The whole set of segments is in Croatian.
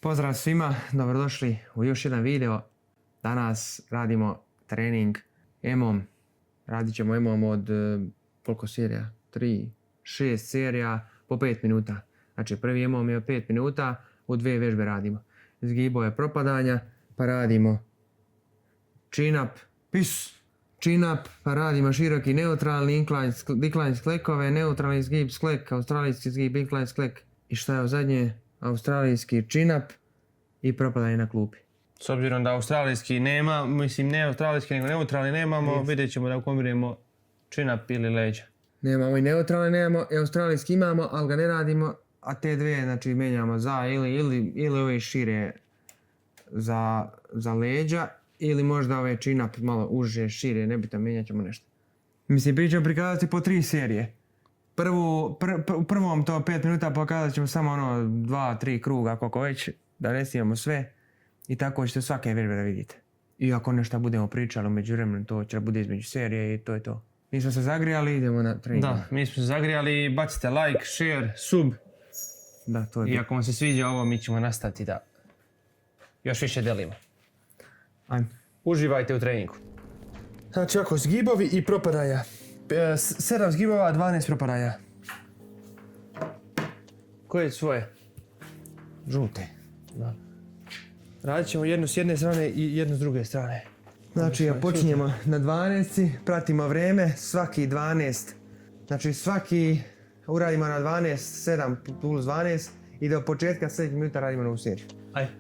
Pozdrav svima, dobrodošli u još jedan video. Danas radimo trening EMOM. Radit ćemo EMOM od koliko serija? 3, 6 serija po 5 minuta. Znači prvi EMOM je 5 minuta, u 2 vježbe radimo. Zgibove propadanja, pa radimo chin up, chin up, pa radimo široki neutralni decline sklekove, neutralni zgib sklek, australijski zgib incline sklek. I šta je zadnje? Australijski chin up i propadanje na klupi. S obzirom da australijski nema, mislim ne australijski nego neutralni nemamo, vidjet ćemo da kombinujemo chin up ili leđa. Nemamo i neutralni, nemamo i australijski imamo, ali ga ne radimo, a te dvije znači menjamo za ili ove šire za leđa ili možda ove chin up malo uže, šire, nebitno, menjat ćemo nešto. Mislim, prije ćemo prikazati po 3 serije. U prvom to 5 minuta pokazat ćemo samo 2-3 kruga, koliko već, da ne snimamo sve. I tako ćete svake vježbe da vidite. I ako nešto budemo pričali među vremenu, to će bude između serije i to je to. Mi smo se zagrijali, idemo na trening. Da, mi smo se zagrijali, bacite like, share, sub. Da, to je I ako vam se sviđa ovo, mi ćemo nastaviti da još više delimo. Ajme. Uživajte u treningu. Znači ovako, zgibovi i propadaja. 7 zgibova, 12 propadaja. Koje su svoje? Žute. Da. Radit ćemo jednu s jedne strane i jednu s druge strane. Znači počinjemo na 12, pratimo vreme, svaki 12. Znači svaki uradimo na 12, 7 plus 12 i do početka 7 minuta radimo novu seriju. Ajde.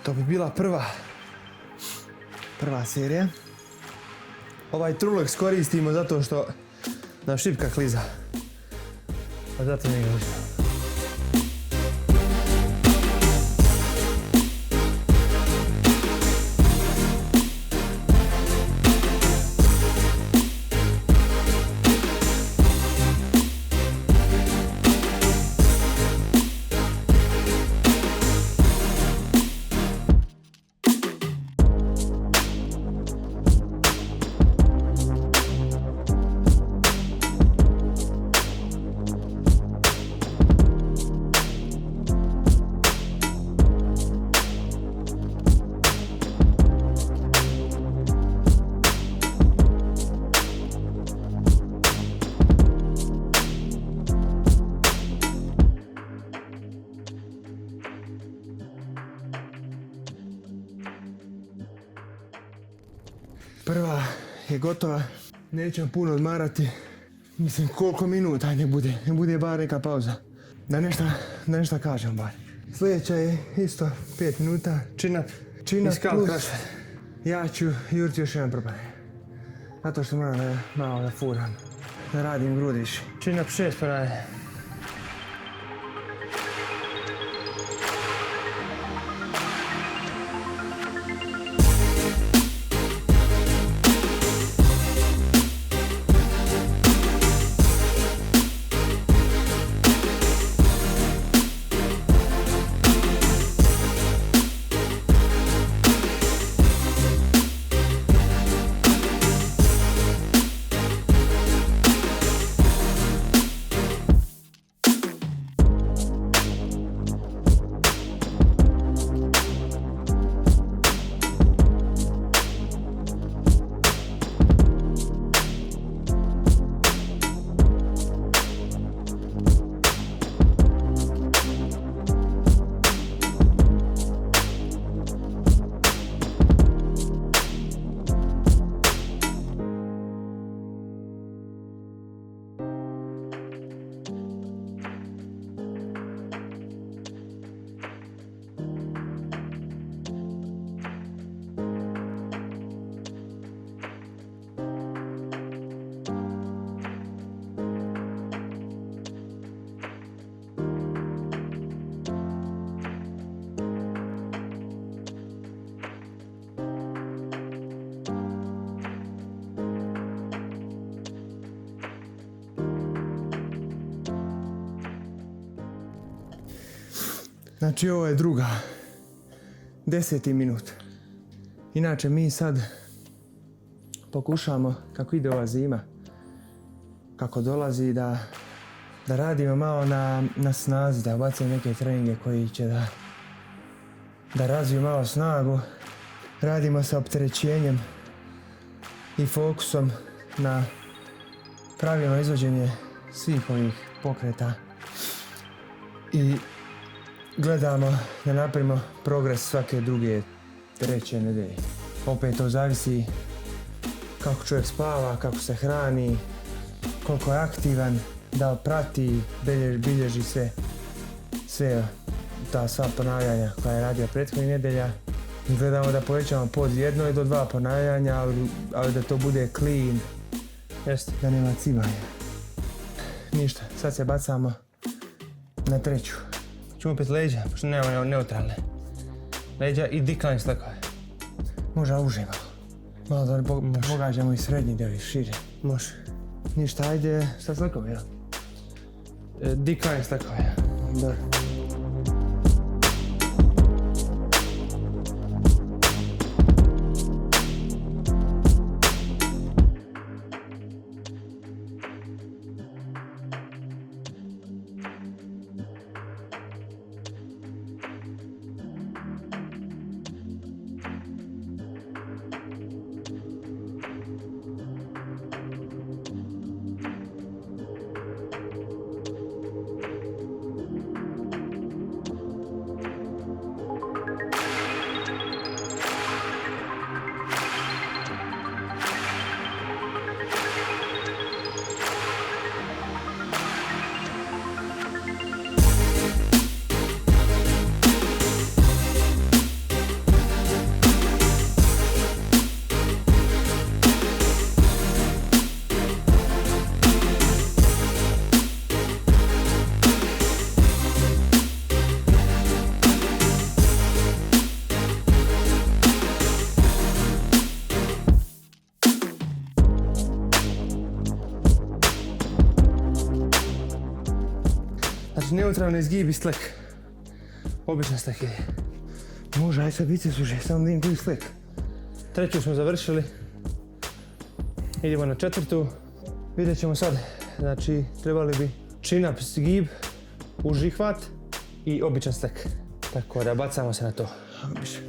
To bi bila prva serija. Ovaj trulex koristimo zato što nam šipka kliza. A zato ne uzmem. Prva je gotova, nećemo puno odmarati. Mislim koliko minuta, ne bude bar neka pauza. Da nešto kažem bar. Sljedeća je isto 5 minuta, chin up plus. Ja ću juriti još jedan propadanje. Zato što moram malo da furam, da radim grudiš. Chin up 6 pa radi. Znači ovo je druga. 10. minut. Inače mi sad pokušamo kako ide ova zima. Kako dolazi da radimo malo na snazi, da bacimo neke treninge koji će da razviju malo snagu. Radimo sa opterećenjem i fokusom na pravilno izvođenje svih ovih pokreta i gledamo da napravimo progres svake druge, treće nedelje. Opet to zavisi kako čovjek spava, kako se hrani, koliko je aktivan, da prati, bilježi sve ta sva ponavljanja koja je radio prethodnih nedelja. Gledamo da povećamo pod 1 do 2 ponavljanja, ali da to bude clean, da nema cimanja. Ništa, sad se bacamo na treću. Ćemo opet leđa, pošto nemamo neutralne. Leđa i decline stakove. Može uže malo da pogađamo i srednji dio i šire. Može. Ništa, ajde sa stakove, jel? Decline stakove. Dobro. Znači neutralni izgib i slek. Obična slek ide. Može, aj sad biceps uže, samo da vidim koji slek. Treću smo završili. Idemo na četvrtu. Vidjet ćemo sad. Znači trebali bi chin-up zgib, uži hvat i običan slek. Tako da bacamo se na to. Obično.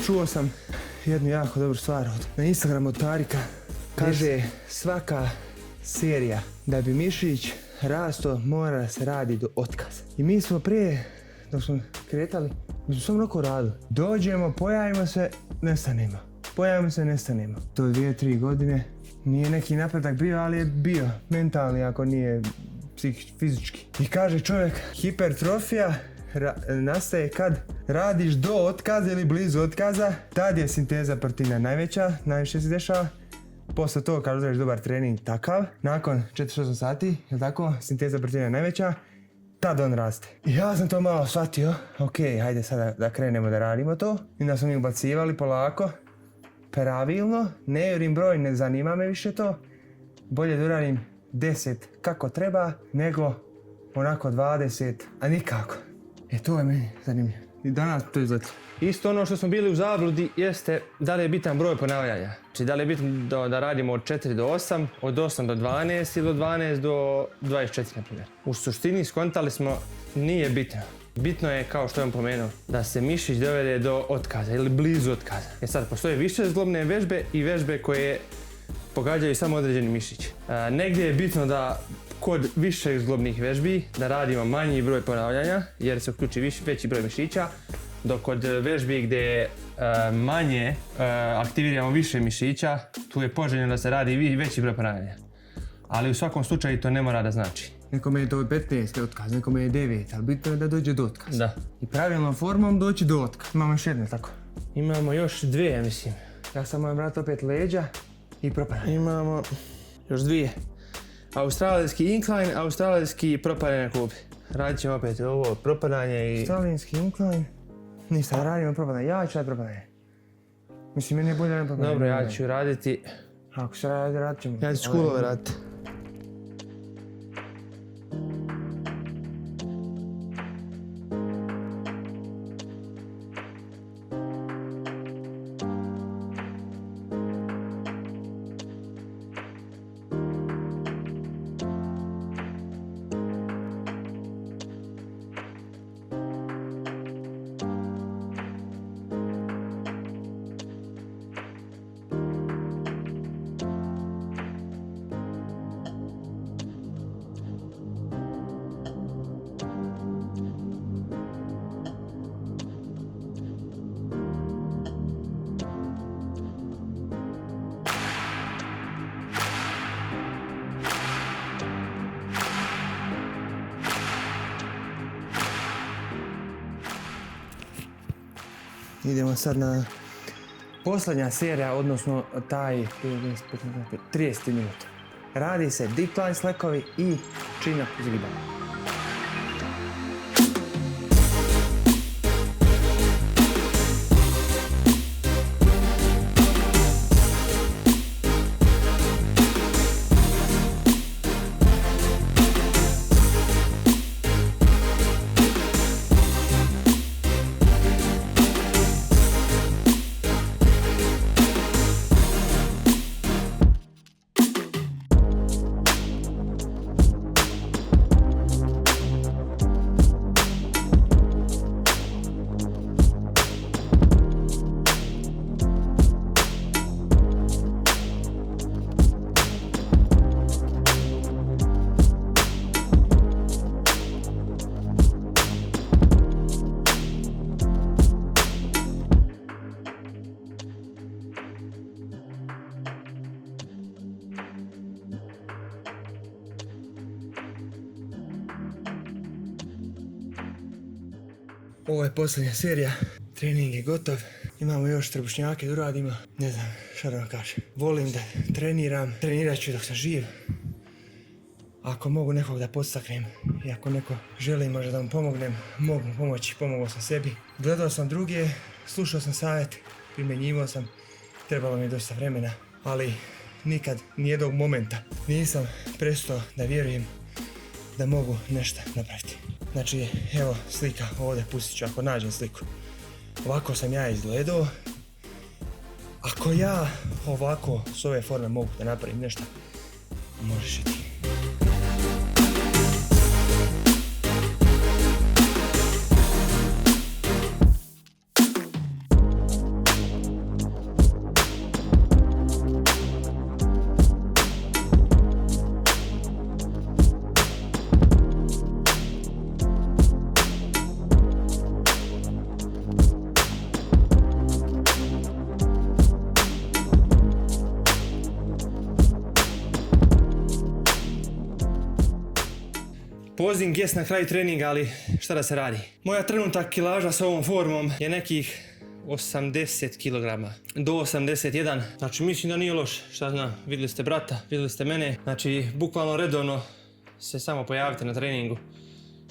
Čuo sam jednu jako dobru stvar na Instagramu od Tarika. Kaže, svaka serija da bi mišić rasto mora da se radi do otkaza. I mi smo prije, dok smo kretali, mi smo samo onako radili. Dođemo, pojavimo se, nestanemo. Pojavimo se, nestanemo. To je 2-3 godine. Nije neki napredak bio, ali je bio mentalni ako nije fizički. I kaže čovjek, hipertrofija nastaje kad radiš do otkaza ili blizu otkaza, tad je sinteza proteina najveća, najviše se dešava. Posle toga kad odradiš dobar trening takav, nakon 48 sati, je tako, sinteza proteina najveća, tad on raste. I ja sam to malo shvatio, ok, hajde sada da krenemo da radimo to. I da smo mi ubacivali polako, pravilno, ne jurim broj, ne zanima me više to. bolje da uradim 10 kako treba, nego onako 20, a nikako. To je meni zanimljivo. I danas to izgleda. Isto ono što smo bili u zabludi jeste da li je bitan broj ponavljanja. Znači da li je bitno da radimo od 4 do 8, od 8 do 12 ili od 12 do 24 na primjer. U suštini skontali smo nije bitno. Bitno je, kao što je on pomenuo, da se mišić dovede do otkaza ili blizu otkaza. Sad, postoje više zglobne vežbe i vežbe koje pogađaju samo određeni mišić. Negdje je bitno da kod više zglobnih vežbi da radimo manji broj ponavljanja jer se uključi veći broj mišića, dok kod vežbi gdje manje aktiviramo više mišića, tu je poželjno da se radi veći broj ponavljanja. Ali u svakom slučaju to ne mora da znači. Nekome je to 15 otkaz, nekome je 9, ali bitno je da dođe do otkaza. Da. I pravilnom formom doći do otkaza. Imamo još jedne, tako? Imamo još dvije, mislim. Ja sam moram vratiti opet leđa i propadanje. Imamo još dvije. Australijski incline, australijski propadanje na klubi. Radit ćemo opet ovo propadanje i... Australijski incline. Ništa, radimo propadanje. Ja ću raditi propadanje. Mislim, meni je bolje raditi propadanje. Dobro, ja ću raditi... Ako se radit ćemo. Ja ću škulove raditi. Idemo sad na posljednja serija, odnosno taj 30 minuta. Radi se decline slackovi i chin up zgibanje. Ovo je posljednja serija, trening je gotov, imamo još trbušnjake da uradimo, ne znam šta da vam kažem. Volim da treniram, trenirat ću dok sam živ. Ako mogu nekog da podstaknem i ako neko želi možda da mu pomognem, mogu mu pomoći, pomogao sam sebi. Gledao sam druge, slušao sam savjet, primjenjivao sam, trebalo mi je dosta vremena, ali nikad, nijednog momenta nisam prestao da vjerujem da mogu nešto napraviti. Znači, evo slika ovdje, pustit ću ako nađem sliku. Ovako sam ja izgledao. Ako ja ovako s ove forme mogu da napravim nešto, možeš i ti. Posing jest na kraju treninga, ali šta da se radi? Moja trenutak kilaža sa ovom formom je nekih 80 kg do 81. Znači mislim da nije loš, šta znam, vidjeli ste brata, vidjeli ste mene. Znači bukvalno redovno se samo pojavite na treningu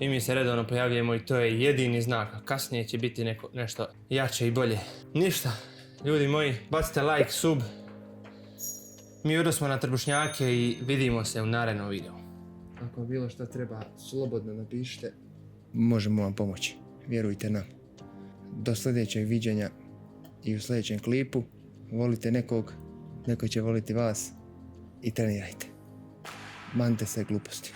i mi se redovno pojavljujemo i to je jedini znak. Kasnije će biti nešto jače i bolje. Ništa, ljudi moji, bacite like, sub Mi odnosimo na trbušnjake i vidimo se u narednom videu. Ako bilo što treba, slobodno napišite. Možemo vam pomoći, vjerujte nam. Do sljedećeg viđenja i u sljedećem klipu. Volite nekog, neko će voliti vas i trenirajte. Manite se gluposti.